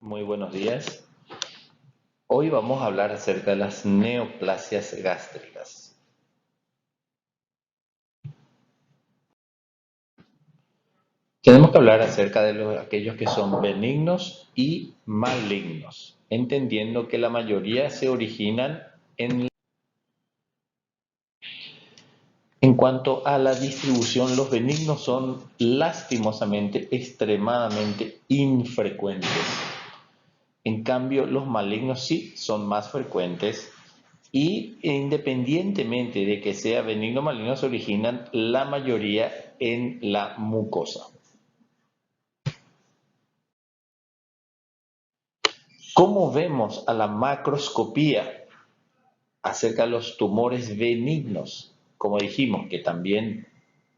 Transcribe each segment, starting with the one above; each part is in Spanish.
Muy buenos días. Hoy vamos a hablar acerca de las neoplasias gástricas. Tenemos que hablar acerca de aquellos que son benignos y malignos, entendiendo que la mayoría se originan en cuanto a la distribución. Los benignos son lastimosamente extremadamente infrecuentes. En cambio, los malignos sí son más frecuentes y independientemente de que sea benigno o maligno, se originan la mayoría en la mucosa. ¿Cómo vemos a la macroscopía acerca de los tumores benignos? Como dijimos que también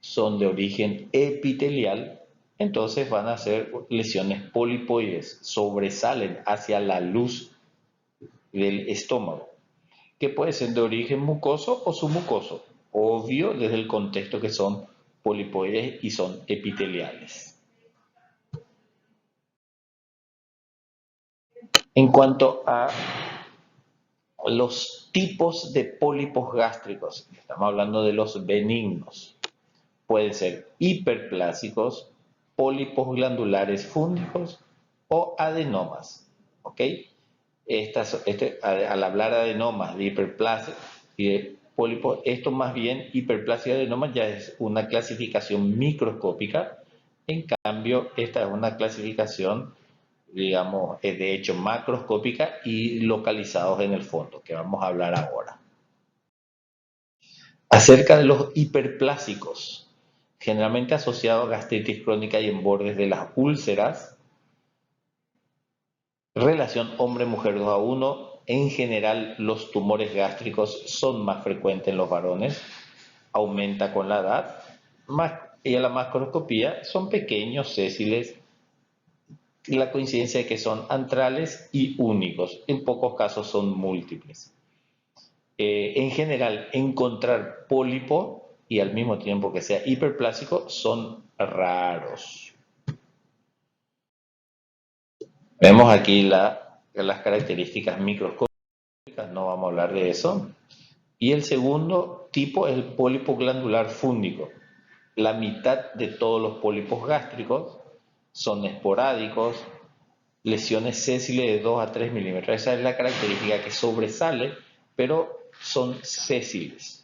son de origen epitelial, entonces van a ser lesiones polipoides, sobresalen hacia la luz del estómago, que puede ser de origen mucoso o submucoso, obvio desde el contexto que son polipoides y son epiteliales. En cuanto a los tipos de pólipos gástricos, estamos hablando de los benignos, pueden ser hiperplásicos, pólipos glandulares fúngicos o adenomas. ¿Ok? Al hablar de adenomas, de hiperplasia y de pólipos, esto más bien hiperplasia y adenomas ya es una clasificación microscópica. En cambio, esta es una clasificación, digamos, de hecho macroscópica y localizados en el fondo, que vamos a hablar ahora. Acerca de los hiperplásicos, generalmente asociados a gastritis crónica y en bordes de las úlceras. Relación hombre-mujer 2:1. En general, los tumores gástricos son más frecuentes en los varones, aumenta con la edad, y a la macroscopía son pequeños, sésiles, y la coincidencia de que son antrales y únicos, en pocos casos son múltiples. En general, encontrar pólipo y al mismo tiempo que sea hiperplásico son raros. Vemos aquí las características microscópicas, no vamos a hablar de eso. Y el segundo tipo es el pólipo glandular fúngico. La mitad de todos los pólipos gástricos son esporádicos, lesiones sésiles de 2 a 3 milímetros. Esa es la característica que sobresale, pero son sésiles.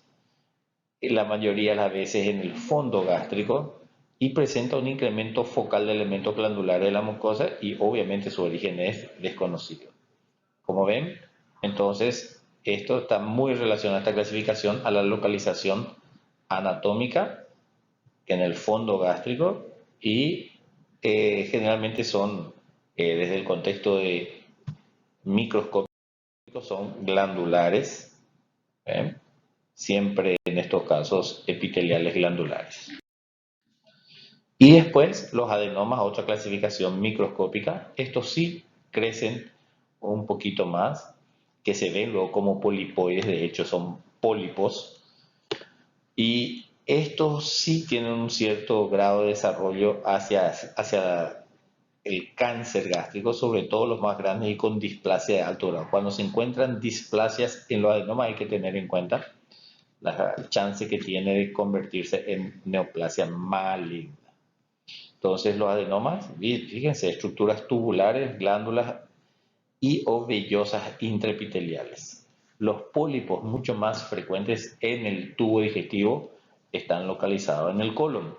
La mayoría de las veces en el fondo gástrico y presenta un incremento focal de elementos glandulares de la mucosa y obviamente su origen es desconocido. Como ven, entonces esto está muy relacionado a esta clasificación a la localización anatómica en el fondo gástrico y generalmente son, desde el contexto de microscópico, son glandulares, ¿eh? Siempre en estos casos epiteliales glandulares. Y después los adenomas, otra clasificación microscópica, estos sí crecen un poquito más, que se ven luego como polipoides, de hecho son pólipos, y estos sí tienen un cierto grado de desarrollo hacia el cáncer gástrico, sobre todo los más grandes y con displasia de alto grado. Cuando se encuentran displasias en los adenomas hay que tener en cuenta la chance que tiene de convertirse en neoplasia maligna. Entonces los adenomas, fíjense, estructuras tubulares, glándulas y o vellosas intraepiteliales. Los pólipos mucho más frecuentes en el tubo digestivo están localizados en el colon,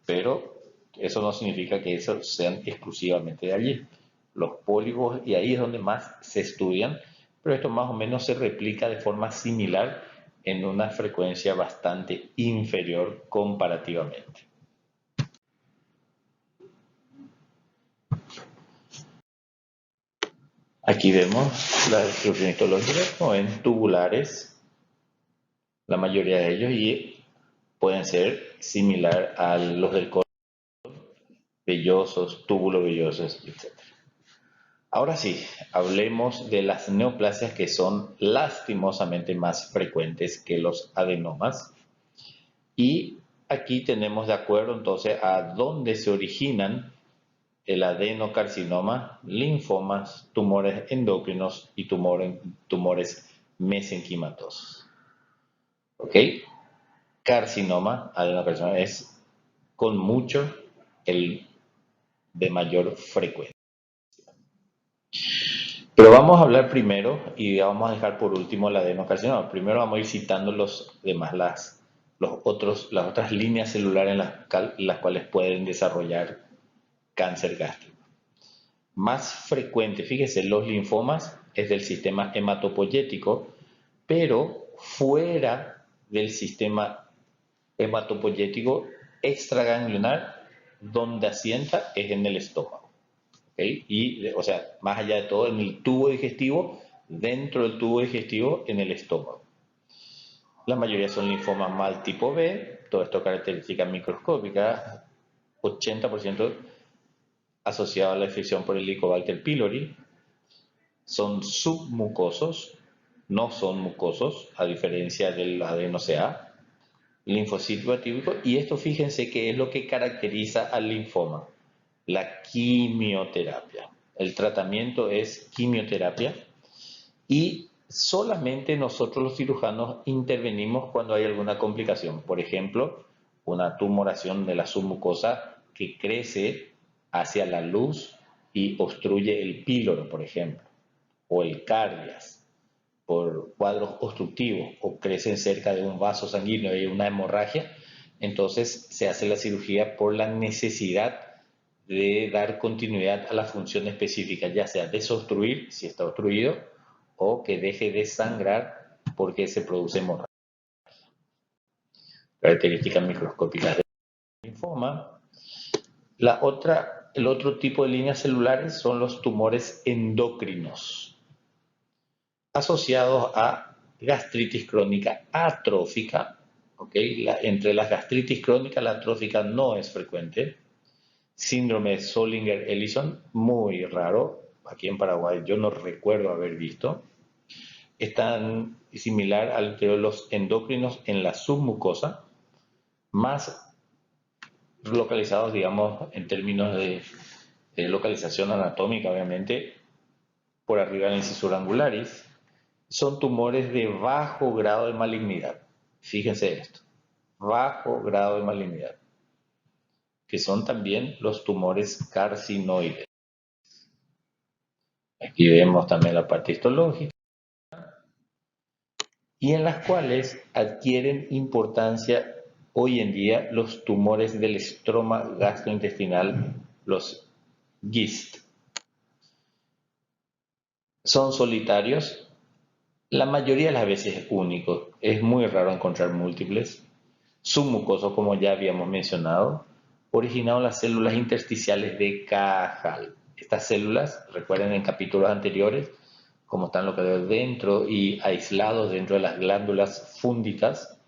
pero eso no significa que esos sean exclusivamente de allí. Los pólipos, y ahí es donde más se estudian, pero esto más o menos se replica de forma similar en una frecuencia bastante inferior comparativamente. Aquí vemos la distribución histológica, como ven, tubulares, la mayoría de ellos, y pueden ser similar a los del colon, vellosos, tubulovellosos, etc. Ahora sí, hablemos de las neoplasias que son lastimosamente más frecuentes que los adenomas. Y aquí tenemos de acuerdo entonces a dónde se originan el adenocarcinoma, linfomas, tumores endocrinos y tumores mesenquimatosos. ¿Ok? Carcinoma, adenocarcinoma, es con mucho el de mayor frecuencia. Pero vamos a hablar primero y vamos a dejar por último el adenocarcinoma. Primero vamos a ir citando los demás, las otras líneas celulares en las cuales pueden desarrollar cáncer gástrico. Más frecuente, fíjese, los linfomas es del sistema hematopoyético, pero fuera del sistema hematopoyético extraganglionar, donde asienta es en el estómago. ¿Okay? Y, o sea, más allá de todo, en el tubo digestivo, dentro del tubo digestivo, en el estómago. La mayoría son linfomas mal tipo B, todo esto características microscópicas, 80% asociado a la infección por el Helicobacter pylori. Son submucosos, no son mucosos, a diferencia del adeno-CA, linfocito atípico, y esto fíjense que es lo que caracteriza al linfoma, la quimioterapia. El tratamiento es quimioterapia y solamente nosotros los cirujanos intervenimos cuando hay alguna complicación. Por ejemplo, una tumoración de la submucosa que crece hacia la luz y obstruye el píloro, por ejemplo, o el cardias, por cuadros obstructivos, o crecen cerca de un vaso sanguíneo y hay una hemorragia, entonces se hace la cirugía por la necesidad de dar continuidad a la función específica, ya sea desobstruir, si está obstruido, o que deje de sangrar porque se produce hemorragia. Características microscópicas del linfoma. El otro tipo de líneas celulares son los tumores endocrinos, asociados a gastritis crónica atrófica. ¿Okay? Entre las gastritis crónicas, la atrófica no es frecuente. Síndrome de Zollinger-Ellison, muy raro. Aquí en Paraguay yo no recuerdo haber visto. Es tan similar al de los endocrinos en la submucosa, más localizados, digamos, en términos de localización anatómica, obviamente, por arriba de la incisura angularis. Son tumores de bajo grado de malignidad. Fíjense esto, bajo grado de malignidad, que son también los tumores carcinoides. Aquí vemos también la parte histológica, y en las cuales adquieren importancia hoy en día los tumores del estroma gastrointestinal, los GIST. Son solitarios, la mayoría de las veces únicos, es muy raro encontrar múltiples. Submucosos, como ya habíamos mencionado, originados en las células intersticiales de Cajal. Estas células, recuerden en capítulos anteriores, como están localizados dentro y aislados dentro de las glándulas fúndicas.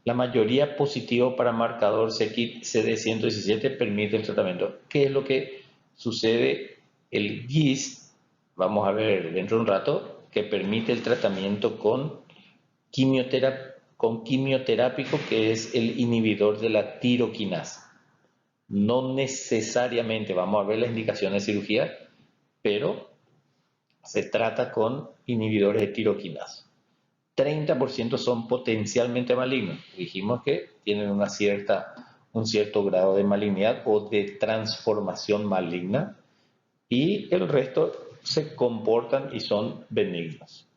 La mayoría positivo para marcador c-KIT CD117 permite el tratamiento. ¿Qué es lo que sucede? El GIST, vamos a ver dentro de un rato, que permite el tratamiento con quimioterápico, que es el inhibidor de la tiroquinasa. No necesariamente vamos a ver las indicaciones de cirugía, pero se trata con inhibidores de tiroquinasa. 30% son potencialmente malignos. Dijimos que tienen un cierto grado de malignidad o de transformación maligna, y el resto se comportan y son benignos.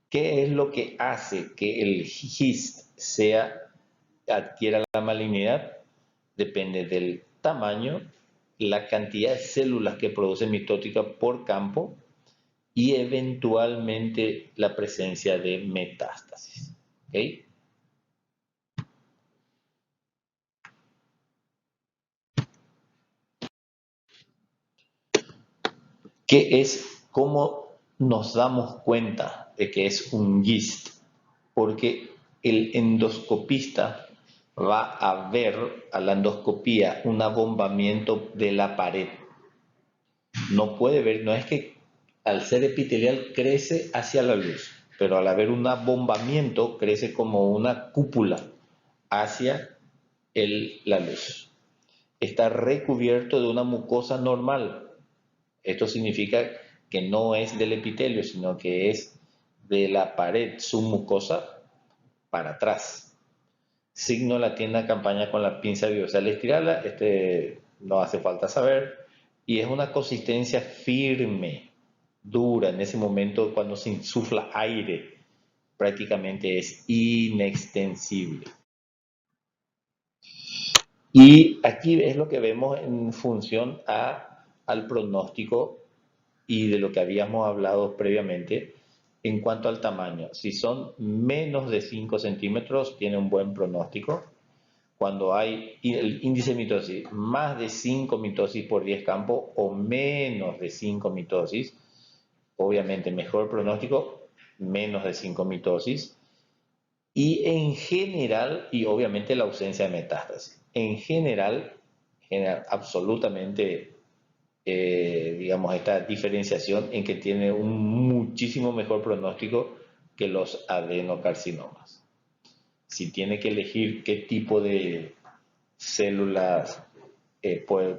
¿Qué es lo que hace que el GIST adquiera la malignidad? Depende del tamaño, la cantidad de células que produce mitótica por campo y eventualmente la presencia de metástasis. ¿Okay? ¿Cómo nos damos cuenta de que es un GIST? Porque el endoscopista va a ver a la endoscopía un abombamiento de la pared. No puede ver, no es que al ser epitelial crece hacia la luz, pero al haber un abombamiento crece como una cúpula hacia la luz. está recubierto de una mucosa normal. Esto significa que no es del epitelio, sino que es de la pared submucosa para atrás. Signo la tienda campaña con la pinza biosal estirada, no hace falta saber, y es una consistencia firme, dura, en ese momento cuando se insufla aire, prácticamente es inextensible. Y aquí es lo que vemos en función al pronóstico y de lo que habíamos hablado previamente en cuanto al tamaño. Si son menos de 5 centímetros, tiene un buen pronóstico. Cuando hay el índice de mitosis más de 5 mitosis por 10 campos o menos de 5 mitosis, obviamente mejor pronóstico, menos de 5 mitosis. Y en general, y obviamente la ausencia de metástasis. En general absolutamente, digamos, esta diferenciación en que tiene un muchísimo mejor pronóstico que los adenocarcinomas. Si tiene que elegir qué tipo de células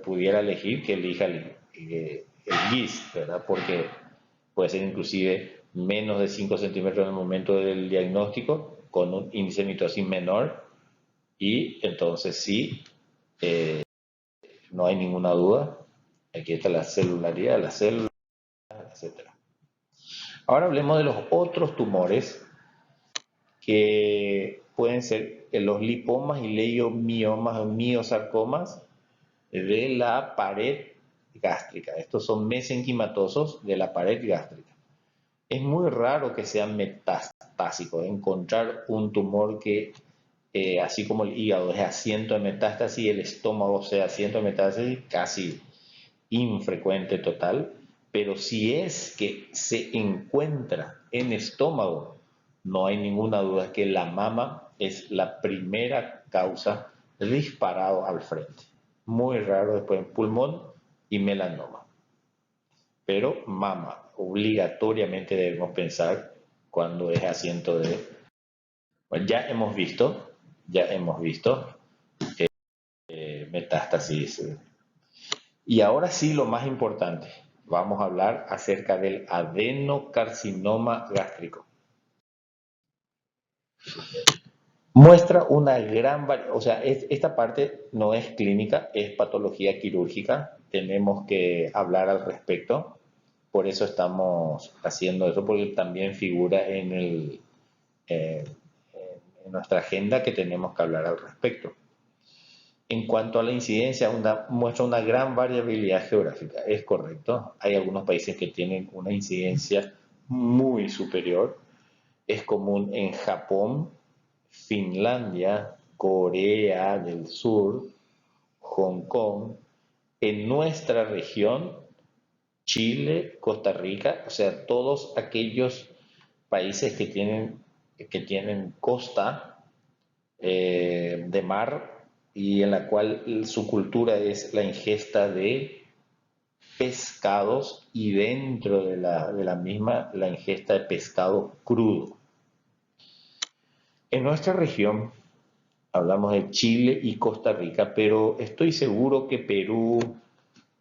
pudiera elegir, que elija el GIST, ¿verdad? Porque puede ser inclusive menos de 5 centímetros en el momento del diagnóstico, con un índice de mitosis menor, y entonces sí, no hay ninguna duda, aquí está la celularidad de las células, etc. Ahora hablemos de los otros tumores que pueden ser los lipomas y leiomiomas o miosarcomas de la pared gástrica. Estos son mesenquimatosos de la pared gástrica. Es muy raro que sean metastásicos, encontrar un tumor que, así como el hígado es asiento de metástasis, el estómago sea asiento de metástasis, casi infrecuente total, pero si es que se encuentra en estómago, no hay ninguna duda que la mama es la primera causa disparado al frente. Muy raro después en pulmón y melanoma. Pero mama, obligatoriamente debemos pensar cuando es asiento de... Bueno, ya hemos visto metástasis. Y ahora sí, lo más importante, vamos a hablar acerca del adenocarcinoma gástrico. Muestra una gran variedad, o sea, esta parte no es clínica, es patología quirúrgica, tenemos que hablar al respecto, por eso estamos haciendo eso, porque también figura en nuestra agenda que tenemos que hablar al respecto. En cuanto a la incidencia, muestra una gran variabilidad geográfica, es correcto, hay algunos países que tienen una incidencia muy superior, es común en Japón, Finlandia, Corea del Sur, Hong Kong, en nuestra región, Chile, Costa Rica, o sea, todos aquellos países que tienen costa de mar y en la cual su cultura es la ingesta de pescados y dentro de la misma la ingesta de pescado crudo. En nuestra región hablamos de Chile y Costa Rica, pero estoy seguro que Perú,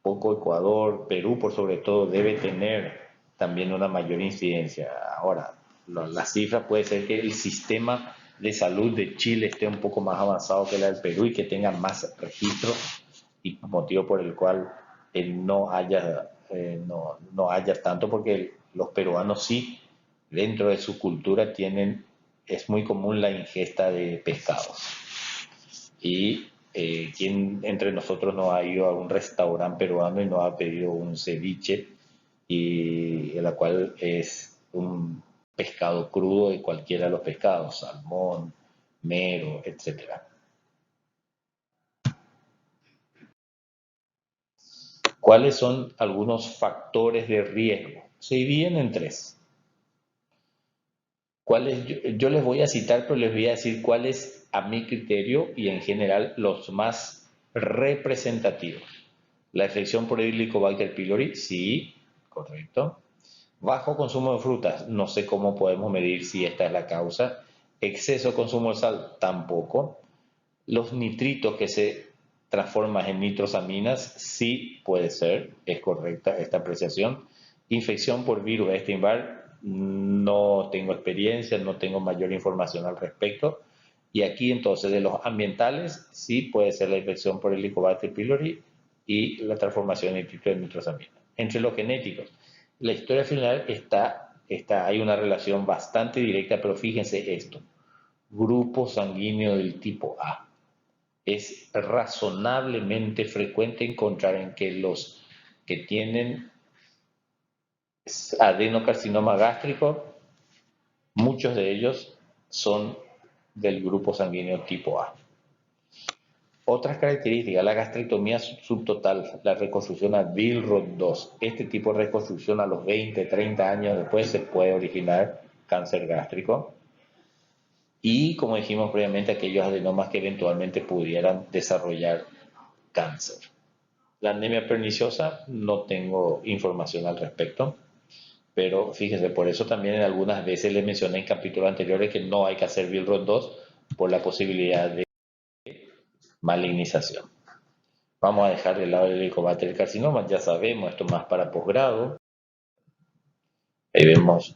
poco Ecuador, Perú por sobre todo debe tener también una mayor incidencia. Ahora, la cifra puede ser que el sistema de salud de Chile esté un poco más avanzado que la del Perú y que tenga más registro y motivo por el cual no haya tanto, porque los peruanos sí, dentro de su cultura es muy común la ingesta de pescados. Y quien entre nosotros no ha ido a un restaurante peruano y no ha pedido un ceviche, y en la cual es un pescado crudo de cualquiera de los pescados, salmón, mero, etcétera. ¿Cuáles son algunos factores de riesgo? Se dividen en tres. Yo les voy a citar, pero les voy a decir cuáles a mi criterio y en general los más representativos. La infección por Helicobacter pylori, sí, correcto. Bajo consumo de frutas, no sé cómo podemos medir si esta es la causa. Exceso consumo de sal, tampoco. Los nitritos que se transforma en nitrosaminas, sí puede ser, es correcta esta apreciación. Infección por virus Epstein-Barr, no tengo experiencia, no tengo mayor información al respecto. Y aquí entonces de los ambientales, sí puede ser la infección por Helicobacter pylori y la transformación en nitrosamina. Entre los genéticos, la historia final hay una relación bastante directa, pero fíjense esto, grupo sanguíneo del tipo A. Es razonablemente frecuente encontrar en que los que tienen adenocarcinoma gástrico, muchos de ellos son del grupo sanguíneo tipo A. Otras características, la gastrectomía subtotal, la reconstrucción a Billroth 2. Este tipo de reconstrucción a los 20, 30 años después se puede originar cáncer gástrico. Y como dijimos previamente, aquellos adenomas que eventualmente pudieran desarrollar cáncer. La anemia perniciosa, no tengo información al respecto, pero fíjese, por eso también en algunas veces les mencioné en capítulos anteriores que no hay que hacer Billroth 2 por la posibilidad de malignización. Vamos a dejar de lado el helicobacter carcinoma, ya sabemos, esto más para posgrado. Ahí vemos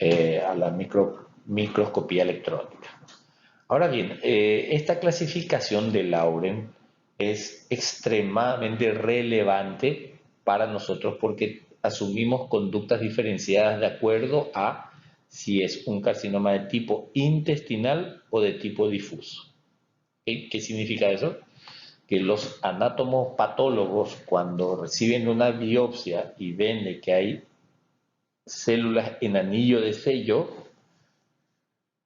a la microscopía electrónica. Ahora bien, esta clasificación de Lauren es extremadamente relevante para nosotros porque asumimos conductas diferenciadas de acuerdo a si es un carcinoma de tipo intestinal o de tipo difuso. ¿Okay? ¿Qué significa eso? Que los anátomos patólogos, cuando reciben una biopsia y ven de que hay células en anillo de sello,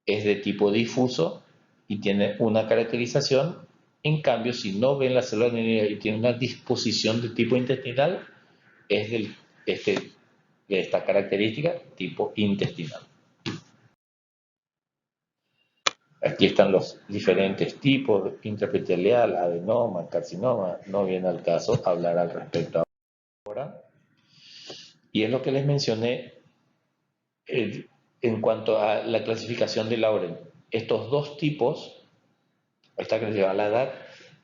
es de tipo difuso y tiene una caracterización. En cambio, si no ven la célula en anillo y tiene una disposición de tipo intestinal, es de esta característica tipo intestinal. Aquí están los diferentes tipos, intraepitelial, adenoma, carcinoma. No viene al caso hablar al respecto ahora. Y es lo que les mencioné en cuanto a la clasificación de Lauren. Estos dos tipos, esta que lleva la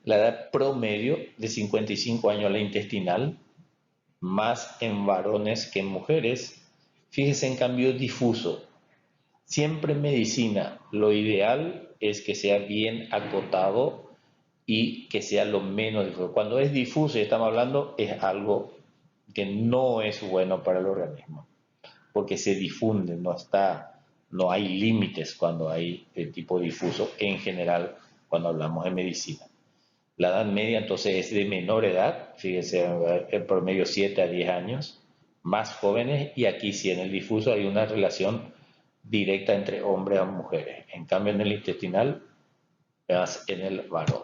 edad promedio de 55 años la intestinal, más en varones que en mujeres. Fíjense en cambio difuso. Siempre en medicina lo ideal es que sea bien acotado y que sea lo menos difuso. Cuando es difuso y estamos hablando es algo que no es bueno para el organismo, porque se difunde, no hay límites cuando hay de tipo difuso en general cuando hablamos de medicina. La edad media entonces es de menor edad, fíjense, en promedio 7 a 10 años, más jóvenes, y aquí sí en el difuso hay una relación directa entre hombres y mujeres. En cambio en el intestinal, más en el varón.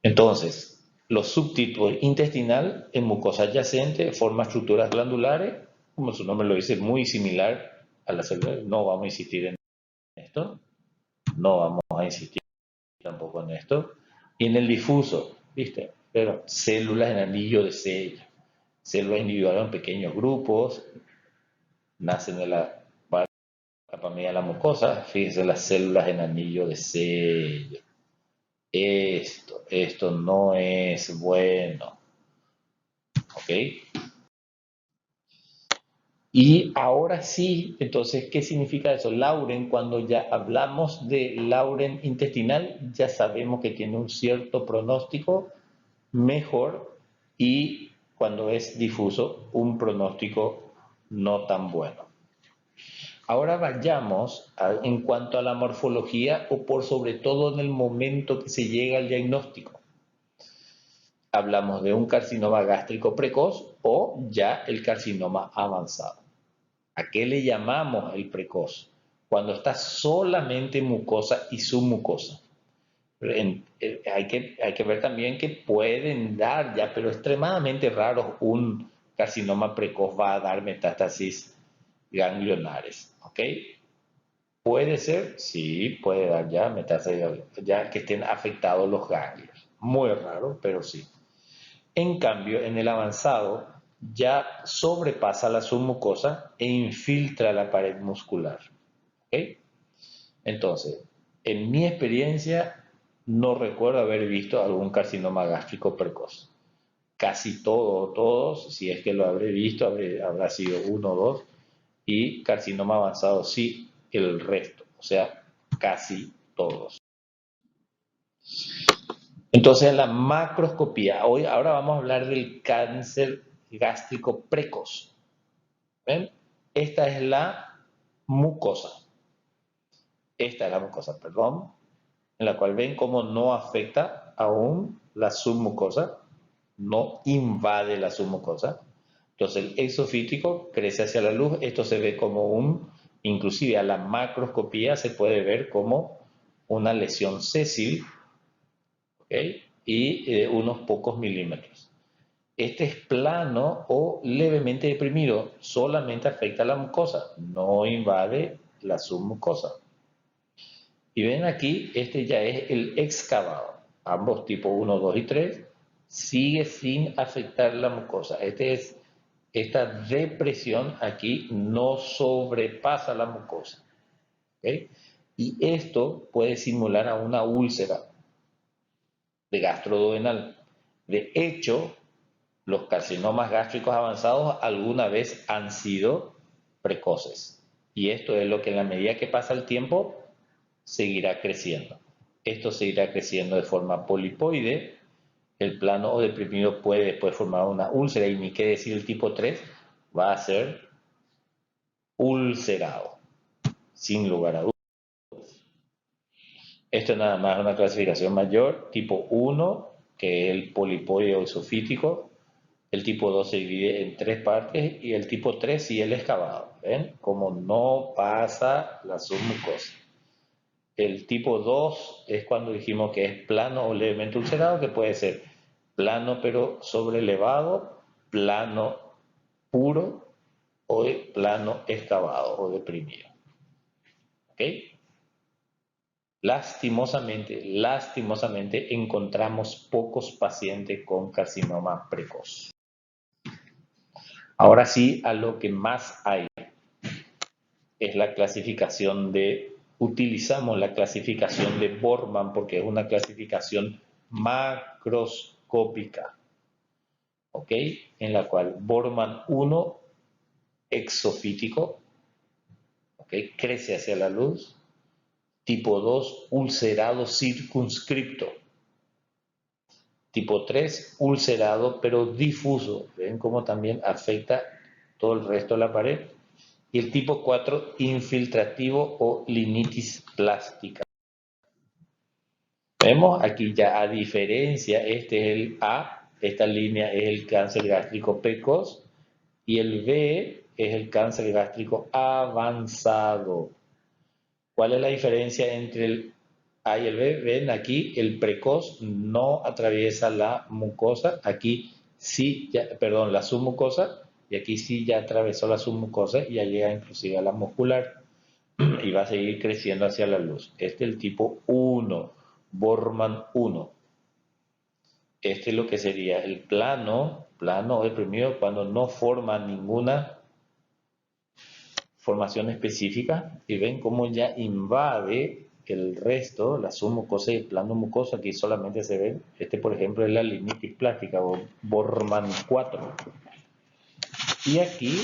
Entonces, los subtipos intestinal en mucosa adyacente forma estructuras glandulares, como su nombre lo dice, muy similar a la célula. No vamos a insistir en esto, no vamos a insistir tampoco en esto. Y en el difuso, ¿viste? Pero células en anillo de sello, células individuales en pequeños grupos, nacen de la capa media de la mucosa, fíjense las células en anillo de sello. Esto no es bueno. ¿Ok? Y ahora sí, entonces, ¿qué significa eso? Lauren, cuando ya hablamos de Lauren intestinal, ya sabemos que tiene un cierto pronóstico mejor y cuando es difuso, un pronóstico no tan bueno. Ahora vayamos en cuanto a la morfología o por sobre todo en el momento que se llega al diagnóstico. Hablamos de un carcinoma gástrico precoz o ya el carcinoma avanzado. ¿A qué le llamamos el precoz? Cuando está solamente mucosa y submucosa. Hay que ver también que pueden dar ya, pero extremadamente raro un carcinoma precoz va a dar metástasis ganglionares. ¿Ok? ¿Puede ser? Sí, puede dar ya metástasis, ya que estén afectados los ganglios. Muy raro, pero sí. En cambio, en el avanzado ya sobrepasa la submucosa e infiltra la pared muscular. ¿Okay? Entonces, en mi experiencia, no recuerdo haber visto algún carcinoma gástrico precoz. Casi todos, si es que lo habré visto, habrá sido uno o dos, y carcinoma avanzado sí, el resto, o sea, casi todos. Entonces, la macroscopía, ahora vamos a hablar del cáncer gástrico precoz. ¿Ven? Esta es la mucosa. Esta es la mucosa, perdón, en la cual ven cómo no afecta aún la submucosa, no invade la submucosa. Entonces el exofítico crece hacia la luz, esto se ve como inclusive a la macroscopía se puede ver como una lesión sésil, ¿okay? Y unos pocos milímetros. Este es plano o levemente deprimido, solamente afecta a la mucosa, no invade la submucosa. Y ven aquí, este ya es el excavado. Ambos tipos 1, 2 y 3 sigue sin afectar la mucosa. Esta depresión aquí no sobrepasa la mucosa. ¿Okay? Y esto puede simular a una úlcera de gastroduodenal. De hecho, los carcinomas gástricos avanzados alguna vez han sido precoces. Y esto es lo que en la medida que pasa el tiempo seguirá creciendo. Esto seguirá creciendo de forma polipoide. El plano o deprimido puede después formar una úlcera y ni qué decir el tipo 3 va a ser ulcerado, sin lugar a dudas. Esto es nada más una clasificación mayor, tipo 1, que es el polipoide o esofítico. El tipo 2 se divide en tres partes y el tipo 3 sí el excavado. ¿Ven? Como no pasa la submucosa. El tipo 2 es cuando dijimos que es plano o levemente ulcerado, que puede ser plano pero sobrelevado, plano puro o plano excavado o deprimido. ¿Ok? Lastimosamente encontramos pocos pacientes con carcinoma precoz. Ahora sí, a lo que más hay es la clasificación utilizamos la clasificación de Borman porque es una clasificación macroscópica, ¿ok? En la cual Borman 1, exofítico, ¿ok? Crece hacia la luz. Tipo 2, ulcerado circunscripto. Tipo 3, ulcerado pero difuso. ¿Ven cómo también afecta todo el resto de la pared? Y el tipo 4, infiltrativo o linitis plástica. Vemos aquí ya a diferencia, este es el A, esta línea es el cáncer gástrico precoz y el B es el cáncer gástrico avanzado. ¿Cuál es la diferencia entre el A y el B? Ven aquí, el precoz no atraviesa la mucosa, aquí sí, perdón, la submucosa, y aquí sí ya atravesó la submucosa y ya llega inclusive a la muscular y va a seguir creciendo hacia la luz. Este es el tipo 1, Borman 1. Este es lo que sería el plano deprimido cuando no forma ninguna formación específica y ven cómo ya invade el resto, la submucosa y el plano mucoso. Aquí solamente se ven, por ejemplo es la linitis plástica o Borman 4. Y aquí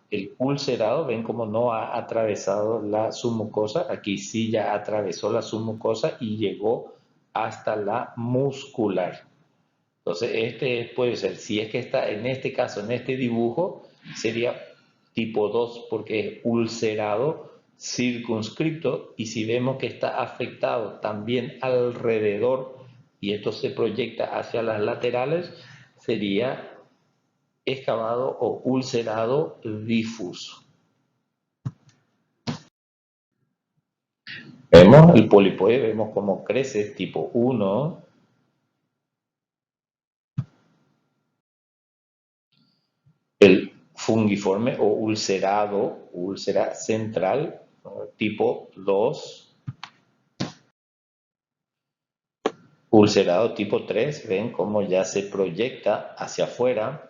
el ulcerado, ven cómo no ha atravesado la submucosa, aquí sí ya atravesó la submucosa y llegó hasta la muscular. Entonces puede ser, si es que está en este caso, en este dibujo, sería tipo 2 porque es ulcerado circunscripto, y si vemos que está afectado también alrededor y esto se proyecta hacia las laterales, sería excavado o ulcerado difuso. Vemos el polipoide, vemos cómo crece tipo 1. El fungiforme o ulcerado, úlcera central, tipo 2. Ulcerado tipo 3, ven cómo ya se proyecta hacia afuera.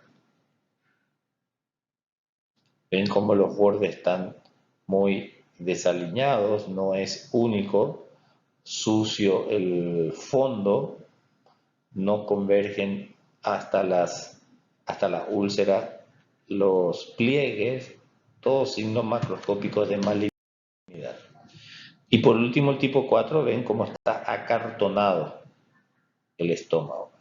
Ven cómo los bordes están muy desaliñados, no es único, sucio el fondo, no convergen hasta la úlcera, los pliegues, todos signos macroscópicos de malignidad. Y por último, el tipo 4, ven cómo está acartonado el estómago.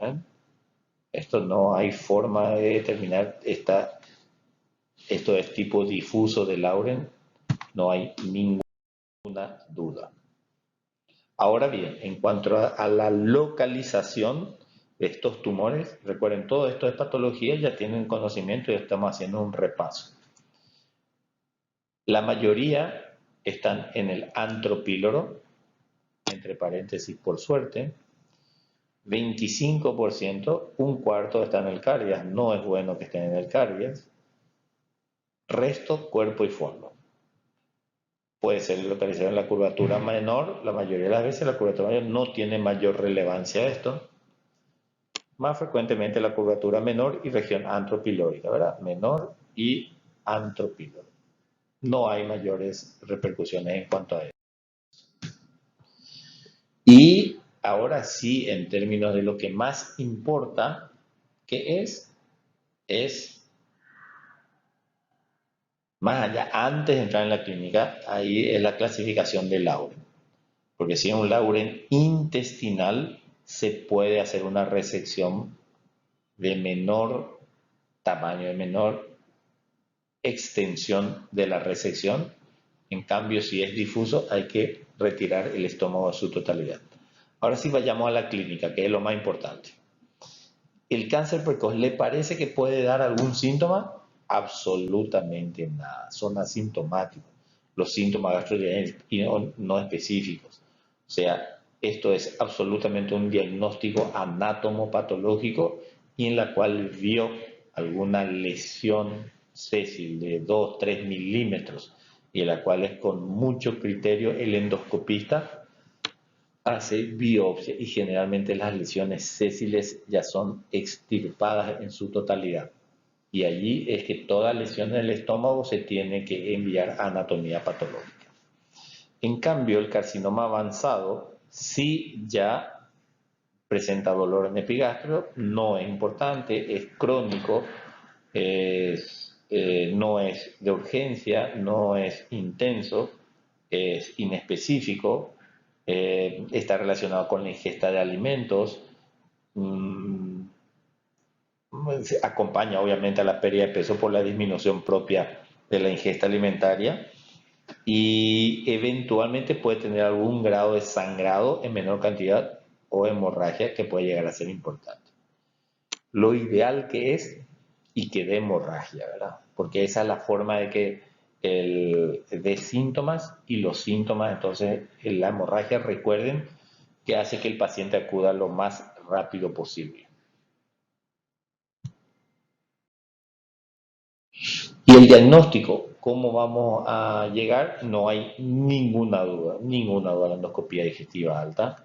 Esto no hay forma de determinar, esto es tipo difuso de Lauren, no hay ninguna duda. Ahora bien, en cuanto a la localización de estos tumores, recuerden, todo esto es patología, ya tienen conocimiento y estamos haciendo un repaso. La mayoría están en el antropíloro, entre paréntesis por suerte, 25%, un cuarto está en el cardias, no es bueno que estén en el cardias, resto cuerpo y fondo. Puede ser localizado en la curvatura menor, la mayoría de las veces la curvatura mayor no tiene mayor relevancia esto, más frecuentemente la curvatura menor y región antropilórica, ¿verdad? Menor y antropilórica. No hay mayores repercusiones en cuanto a eso. Y ahora sí, en términos de lo que más importa, ¿qué es más allá, antes de entrar en la clínica, ahí es la clasificación de Lauren. Porque si es un Lauren intestinal, se puede hacer una resección de menor tamaño, de menor extensión de la resección. En cambio, si es difuso, hay que retirar el estómago a su totalidad. Ahora sí vayamos a la clínica, que es lo más importante. ¿El cáncer precoz le parece que puede dar algún síntoma? Absolutamente nada, son asintomáticos. Los síntomas gastrointestinales no específicos. O sea, esto es absolutamente un diagnóstico anatomopatológico y en la cual vio alguna lesión sésil de 2-3 milímetros y en la cual es con mucho criterio el endoscopista hace biopsia y generalmente las lesiones sésiles ya son extirpadas en su totalidad. Y allí es que toda lesión en el estómago se tiene que enviar a anatomía patológica. En cambio, el carcinoma avanzado sí ya presenta dolor en epigastrio, no es importante, es crónico, no es de urgencia, no es intenso, es inespecífico, está relacionado con la ingesta de alimentos, se acompaña obviamente a la pérdida de peso por la disminución propia de la ingesta alimentaria y eventualmente puede tener algún grado de sangrado en menor cantidad o hemorragia que puede llegar a ser importante. Lo ideal que es y que dé hemorragia, ¿verdad? Porque esa es la forma de que de síntomas y los síntomas, entonces la hemorragia, recuerden que hace que el paciente acuda lo más rápido posible. Y el diagnóstico, ¿cómo vamos a llegar? No hay ninguna duda. La endoscopía digestiva alta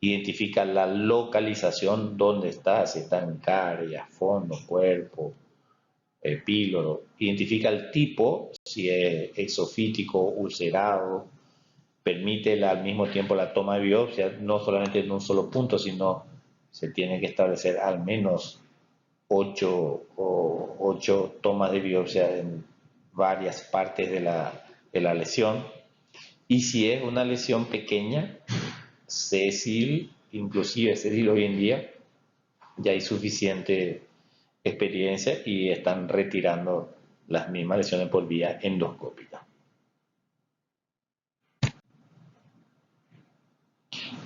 identifica la localización, dónde está, si está en caries, fondo, cuerpo, píloro. Identifica el tipo, si es exofítico, ulcerado. Permite al mismo tiempo la toma de biopsia, no solamente en un solo punto, sino se tiene que establecer al menos 8 tomas de biopsia en varias partes de la lesión. Y si es una lesión pequeña, sésil, inclusive sésil hoy en día, ya hay suficiente experiencia y están retirando las mismas lesiones por vía endoscópica.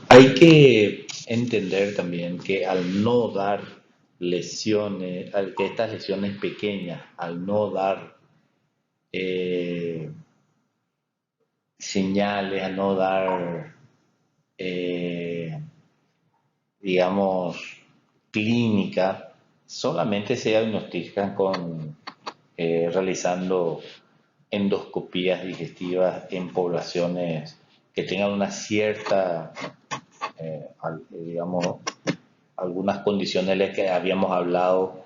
Hay que entender también que al no dar lesiones, que estas lesiones pequeñas, al no dar señales, al no dar, digamos, clínica, solamente se diagnostican realizando endoscopías digestivas en poblaciones que tengan una cierta, digamos, algunas condiciones de las que habíamos hablado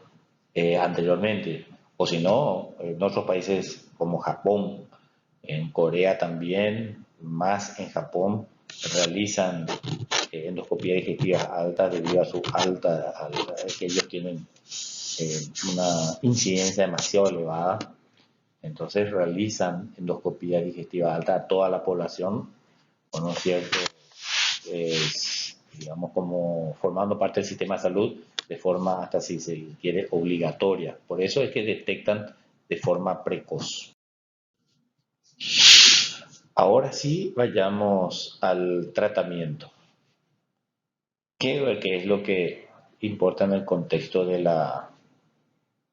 anteriormente. O si no, en otros países como Japón, En Corea también, más en Japón, realizan endoscopía digestiva alta debido a su que ellos tienen una incidencia demasiado elevada. Entonces realizan endoscopía digestiva alta a toda la población con un cierto, digamos, como formando parte del sistema de salud de forma, hasta si se quiere, obligatoria. Por eso es que detectan de forma precoz. Ahora sí, vayamos al tratamiento. ¿Qué es lo que importa en el contexto de la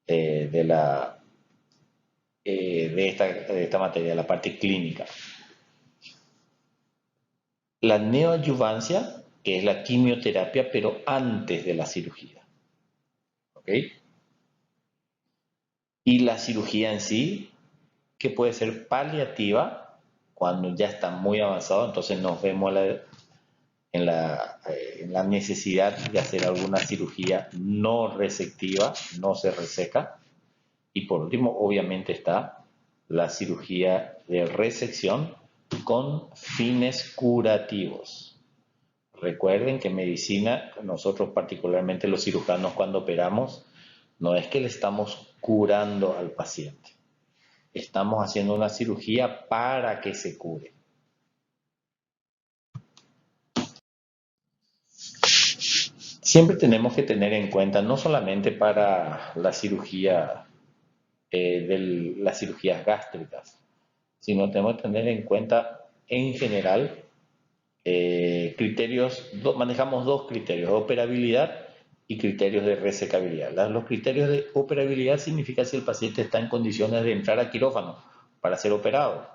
de esta materia, la parte clínica? La neoadyuvancia, que es la quimioterapia, pero antes de la cirugía. ¿Ok? Y la cirugía en sí, que puede ser paliativa, cuando ya está muy avanzado, entonces nos vemos en la necesidad de hacer alguna cirugía no resectiva, no se reseca. Y por último, obviamente está la cirugía de resección con fines curativos. Recuerden que en medicina, nosotros particularmente los cirujanos cuando operamos, no es que le estamos curando al paciente, estamos haciendo una cirugía para que se cure. Siempre tenemos que tener en cuenta, no solamente para la cirugía, las cirugías gástricas, sino tenemos que tener en cuenta en general criterios, manejamos dos criterios, operabilidad y criterios de resecabilidad. Los criterios de operabilidad significa si el paciente está en condiciones de entrar a quirófano para ser operado.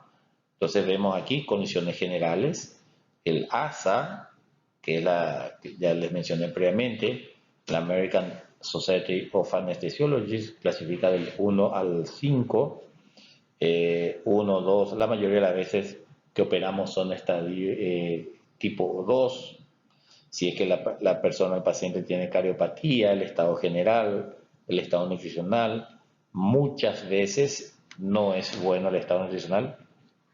Entonces vemos aquí condiciones generales, el ASA, que es la que ya les mencioné previamente, la American Society of Anesthesiologists clasifica del 1 al 5, 1, 2, la mayoría de las veces que operamos son tipo 2, si es que la persona, el paciente tiene cardiopatía, el estado general, el estado nutricional, muchas veces no es bueno el estado nutricional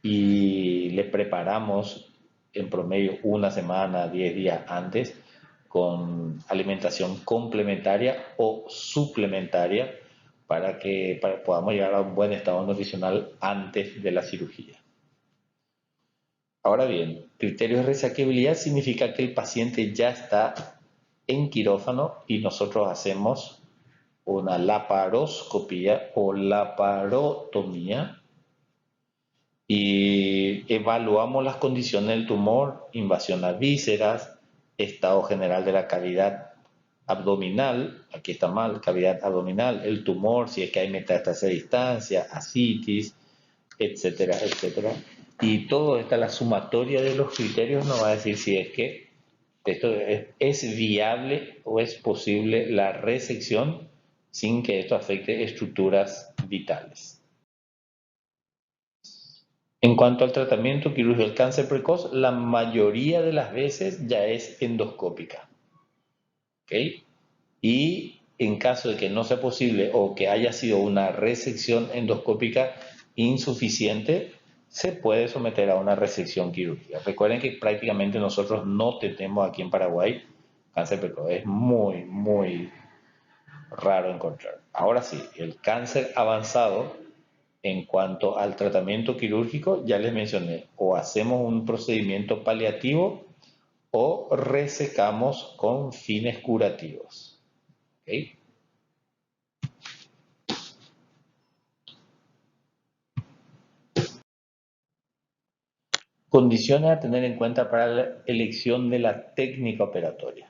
y le preparamos en promedio una semana, 10 días antes con alimentación complementaria o suplementaria para podamos llegar a un buen estado nutricional antes de la cirugía. Ahora bien, criterios de resaqueabilidad significa que el paciente ya está en quirófano y nosotros hacemos una laparoscopía o laparotomía y evaluamos las condiciones del tumor, invasión a vísceras, estado general de la cavidad abdominal, aquí está mal, cavidad abdominal, el tumor, si es que hay metástasis a distancia, ascitis, etcétera, etcétera. Y todo esta, la sumatoria de los criterios nos va a decir si es que esto es viable o es posible la resección sin que esto afecte estructuras vitales. En cuanto al tratamiento quirúrgico del cáncer precoz, la mayoría de las veces ya es endoscópica. ¿Ok? Y en caso de que no sea posible o que haya sido una resección endoscópica insuficiente, se puede someter a una resección quirúrgica. Recuerden que prácticamente nosotros no tenemos aquí en Paraguay cáncer precoz. Es muy, muy raro encontrar. Ahora sí, el cáncer avanzado, en cuanto al tratamiento quirúrgico, ya les mencioné, o hacemos un procedimiento paliativo o resecamos con fines curativos. ¿Okay? Condiciones a tener en cuenta para la elección de la técnica operatoria.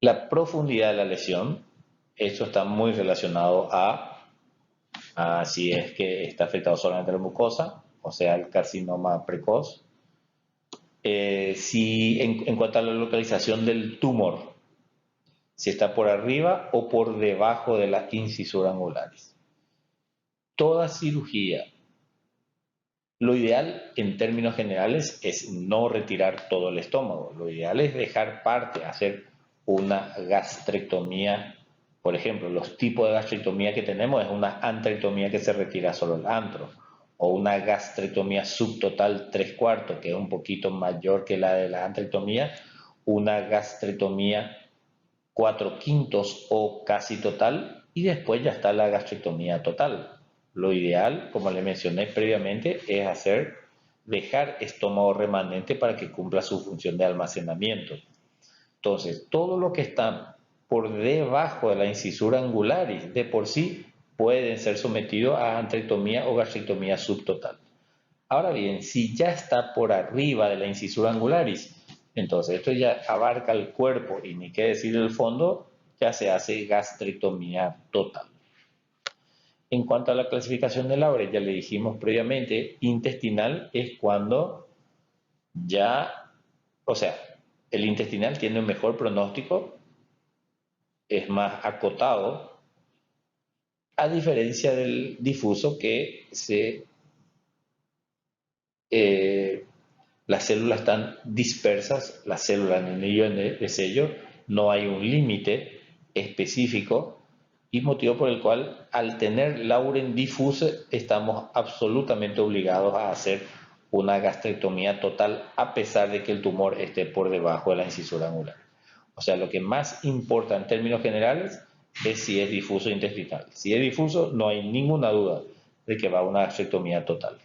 La profundidad de la lesión, esto está muy relacionado a si es que está afectado solamente la mucosa, o sea, el carcinoma precoz. Si en cuanto a la localización del tumor, si está por arriba o por debajo de las incisuras angulares. Toda cirugía, lo ideal en términos generales es no retirar todo el estómago. Lo ideal es dejar parte, hacer una gastrectomía Por ejemplo, los tipos de gastrectomía que tenemos es una antrectomía que se retira solo el antro, o una gastrectomía subtotal 3/4, que es un poquito mayor que la de la antrectomía, una gastrectomía 4/5 o casi total, y después ya está la gastrectomía total. Lo ideal, como le mencioné previamente, es dejar estómago remanente para que cumpla su función de almacenamiento. Entonces, todo lo que está por debajo de la incisura angularis de por sí pueden ser sometidos a antrectomía o gastrectomía subtotal. Ahora bien, si ya está por arriba de la incisura angularis, entonces esto ya abarca el cuerpo y ni qué decir el fondo, ya se hace gastrectomía total. En cuanto a la clasificación de Laurer, ya le dijimos previamente, intestinal es cuando ya, o sea, el intestinal tiene un mejor pronóstico, es más acotado, a diferencia del difuso que las células están dispersas, las células en el anillo de sello, no hay un límite específico y motivo por el cual al tener Lauren difuso estamos absolutamente obligados a hacer una gastrectomía total a pesar de que el tumor esté por debajo de la incisura angular. O sea, lo que más importa en términos generales es si es difuso intestinal. Si es difuso, no hay ninguna duda de que va a una gastrectomía total.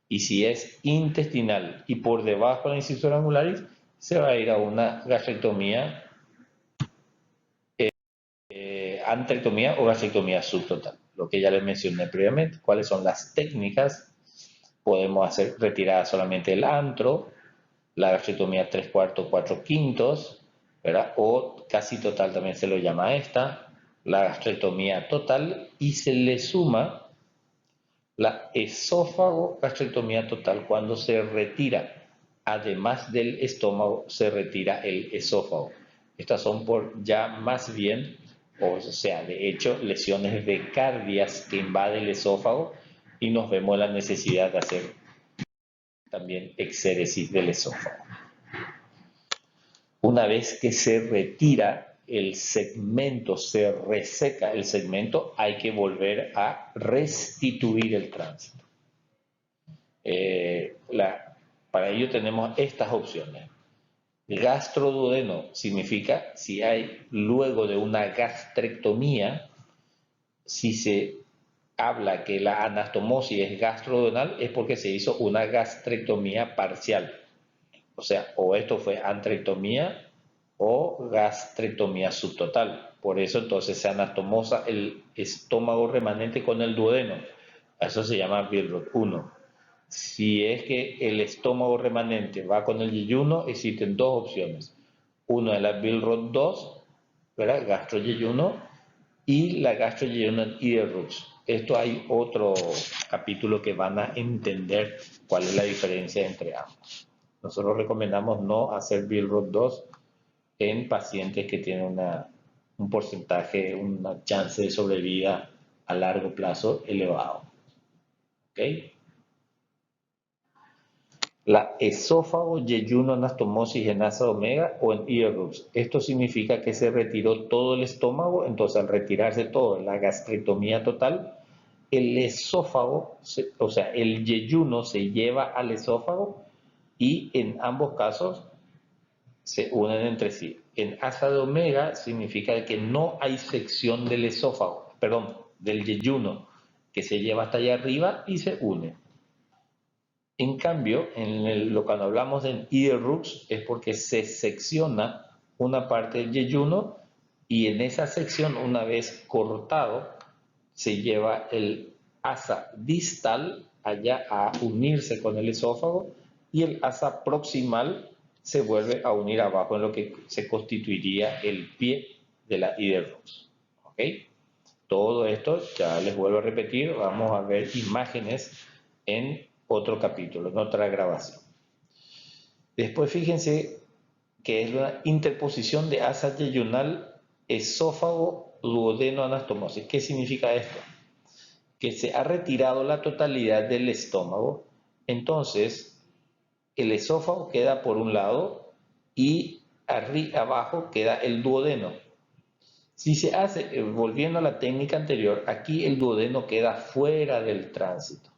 Y si es intestinal y por debajo de la incisura angularis, se va a ir a una gastrectomía, antrectomía o gastrectomía subtotal. Lo que ya les mencioné previamente. ¿Cuáles son las técnicas? Podemos hacer retirada solamente el antro, la gastrectomía 3/4, 4/5, ¿verdad? O casi total también se lo llama a esta, la gastrectomía total, y se le suma la esófago gastrectomía total cuando se retira, además del estómago, se retira el esófago. Estas son por ya más bien, o sea, de hecho, lesiones de cardias que invaden el esófago y nos vemos la necesidad de hacer también exéresis del esófago. Una vez que se retira el segmento, se reseca el segmento, hay que volver a restituir el tránsito. Para ello tenemos estas opciones. Gastroduodeno significa si hay luego de una gastrectomía, si se habla que la anastomosis es gastroduodenal es porque se hizo una gastrectomía parcial. O sea, o esto fue antrectomía o gastrectomía subtotal. Por eso entonces se anastomosa el estómago remanente con el duodeno. Eso se llama Billroth 1. Si es que el estómago remanente va con el yeyuno, existen dos opciones. Uno es la Billroth 2, ¿verdad? Gastroyeyuno, y la gastroyeyuno en Iderrux. Esto hay otro capítulo que van a entender cuál es la diferencia entre ambos. Nosotros recomendamos no hacer Billroth 2 en pacientes que tienen un porcentaje, una chance de sobrevida a largo plazo elevado. ¿Ok? La esófago yeyuno anastomosis en asa omega o en Earrux. Esto significa que se retiró todo el estómago, entonces al retirarse todo, la gastrectomía total, el esófago, o sea, el yeyuno se lleva al esófago y en ambos casos se unen entre sí. En asa de omega significa que no hay sección del esófago, perdón, del yeyuno, que se lleva hasta allá arriba y se une. En cambio, cuando hablamos de Earrux es porque se secciona una parte del yeyuno y en esa sección, una vez cortado, se lleva el asa distal allá a unirse con el esófago y el asa proximal se vuelve a unir abajo en lo que se constituiría el pie de la Earrux. ¿Ok? Todo esto, ya les vuelvo a repetir, vamos a ver imágenes en otro capítulo, en otra grabación. Después fíjense que es la interposición de asa yeyunal esófago duodeno anastomosis. ¿Qué significa esto? Que se ha retirado la totalidad del estómago, entonces el esófago queda por un lado y abajo queda el duodeno. Si se hace, volviendo a la técnica anterior, aquí el duodeno queda fuera del tránsito,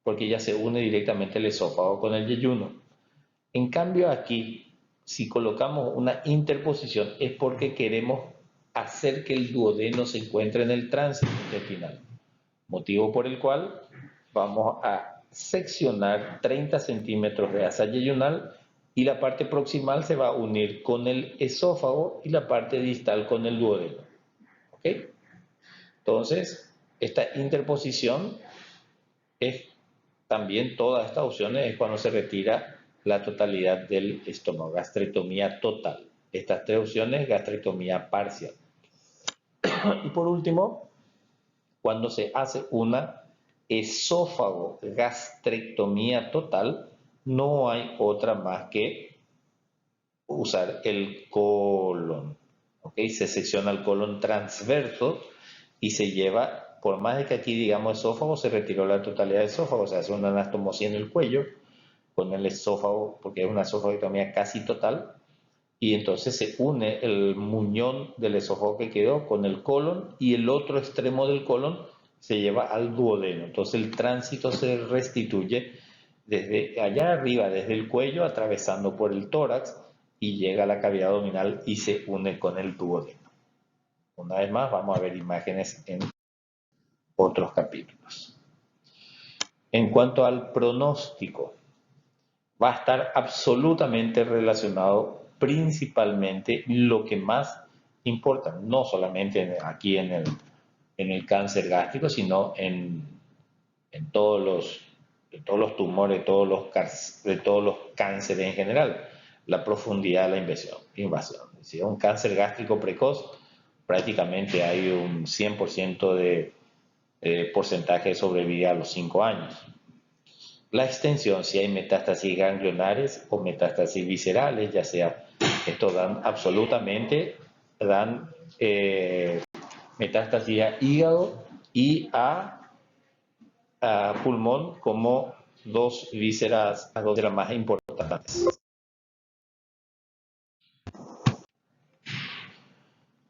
porque ya se une directamente el esófago con el yeyuno. En cambio aquí, si colocamos una interposición, es porque queremos hacer que el duodeno se encuentre en el tránsito intestinal, motivo por el cual vamos a seccionar 30 centímetros de asa yeyunal y la parte proximal se va a unir con el esófago y la parte distal con el duodeno. ¿Ok? Entonces, esta interposición es también todas estas opciones es cuando se retira la totalidad del estómago, gastrectomía total. Estas tres opciones, gastrectomía parcial. Y por último, cuando se hace una esófago gastrectomía total, no hay otra más que usar el colon. ¿Okay? Se secciona el colon transverso y se lleva, por más de que aquí digamos esófago, se retiró la totalidad del esófago, se hace una anastomosis en el cuello con el esófago, porque es una esofagectomía casi total, y entonces se une el muñón del esófago que quedó con el colon y el otro extremo del colon se lleva al duodeno. Entonces el tránsito se restituye desde allá arriba, desde el cuello, atravesando por el tórax y llega a la cavidad abdominal y se une con el duodeno. Una vez más, vamos a ver imágenes en otros capítulos. En cuanto al pronóstico, va a estar absolutamente relacionado principalmente lo que más importa, no solamente aquí en el cáncer gástrico, sino en todos los tumores, de todos los cánceres en general, la profundidad de la invasión. Si es un cáncer gástrico precoz, prácticamente hay un 100% de porcentaje de sobrevida a los 5 años. La extensión, si hay metástasis ganglionares o metástasis viscerales, ya sea, estos dan metástasis a hígado y a pulmón como dos vísceras más importantes.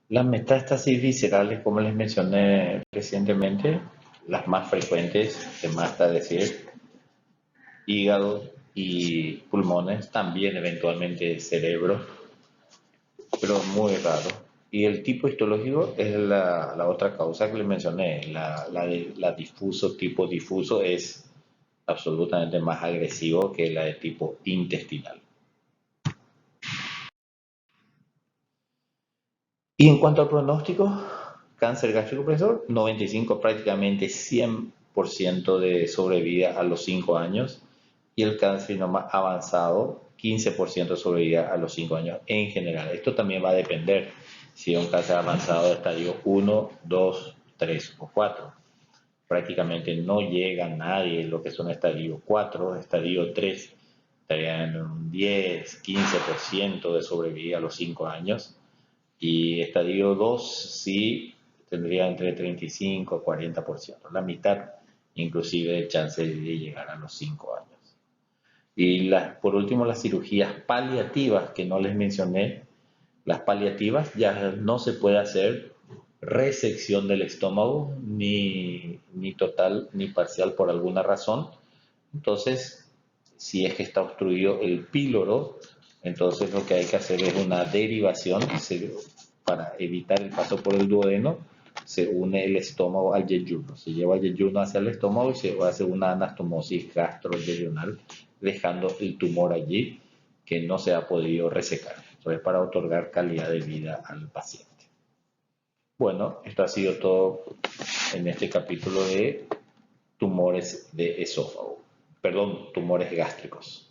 Las metástasis viscerales, como les mencioné recientemente, las más frecuentes, que más está decir, hígado y pulmones, también eventualmente cerebro, pero muy raro. Y el tipo histológico es la otra causa que les mencioné, la difuso, tipo difuso es absolutamente más agresivo que la de tipo intestinal. Y en cuanto al pronóstico, cáncer gástrico opresor, 95, prácticamente 100% de sobrevida a los 5 años, y el carcinoma avanzado, 15% de sobrevida a los 5 años en general. Esto también va a depender si es un cáncer avanzado de estadio 1, 2, 3 o 4. Prácticamente no llega nadie en lo que son estadio 4, estadio 3, estarían en un 10, 15% de sobrevida a los 5 años. Y estadio 2 sí tendría entre 35 y 40%, la mitad inclusive de chance de llegar a los 5 años. Y por último, las cirugías paliativas que no les mencioné. Las paliativas ya no se puede hacer resección del estómago, ni total ni parcial por alguna razón. Entonces, si es que está obstruido el píloro, entonces lo que hay que hacer es una derivación para evitar el paso por el duodeno. Se une el estómago al yeyuno, se lleva el yeyuno hacia el estómago y se hace una anastomosis gastroyeyunal, dejando el tumor allí que no se ha podido resecar. Entonces, para otorgar calidad de vida al paciente. Bueno, esto ha sido todo en este capítulo de tumores de esófago. Perdón, tumores gástricos.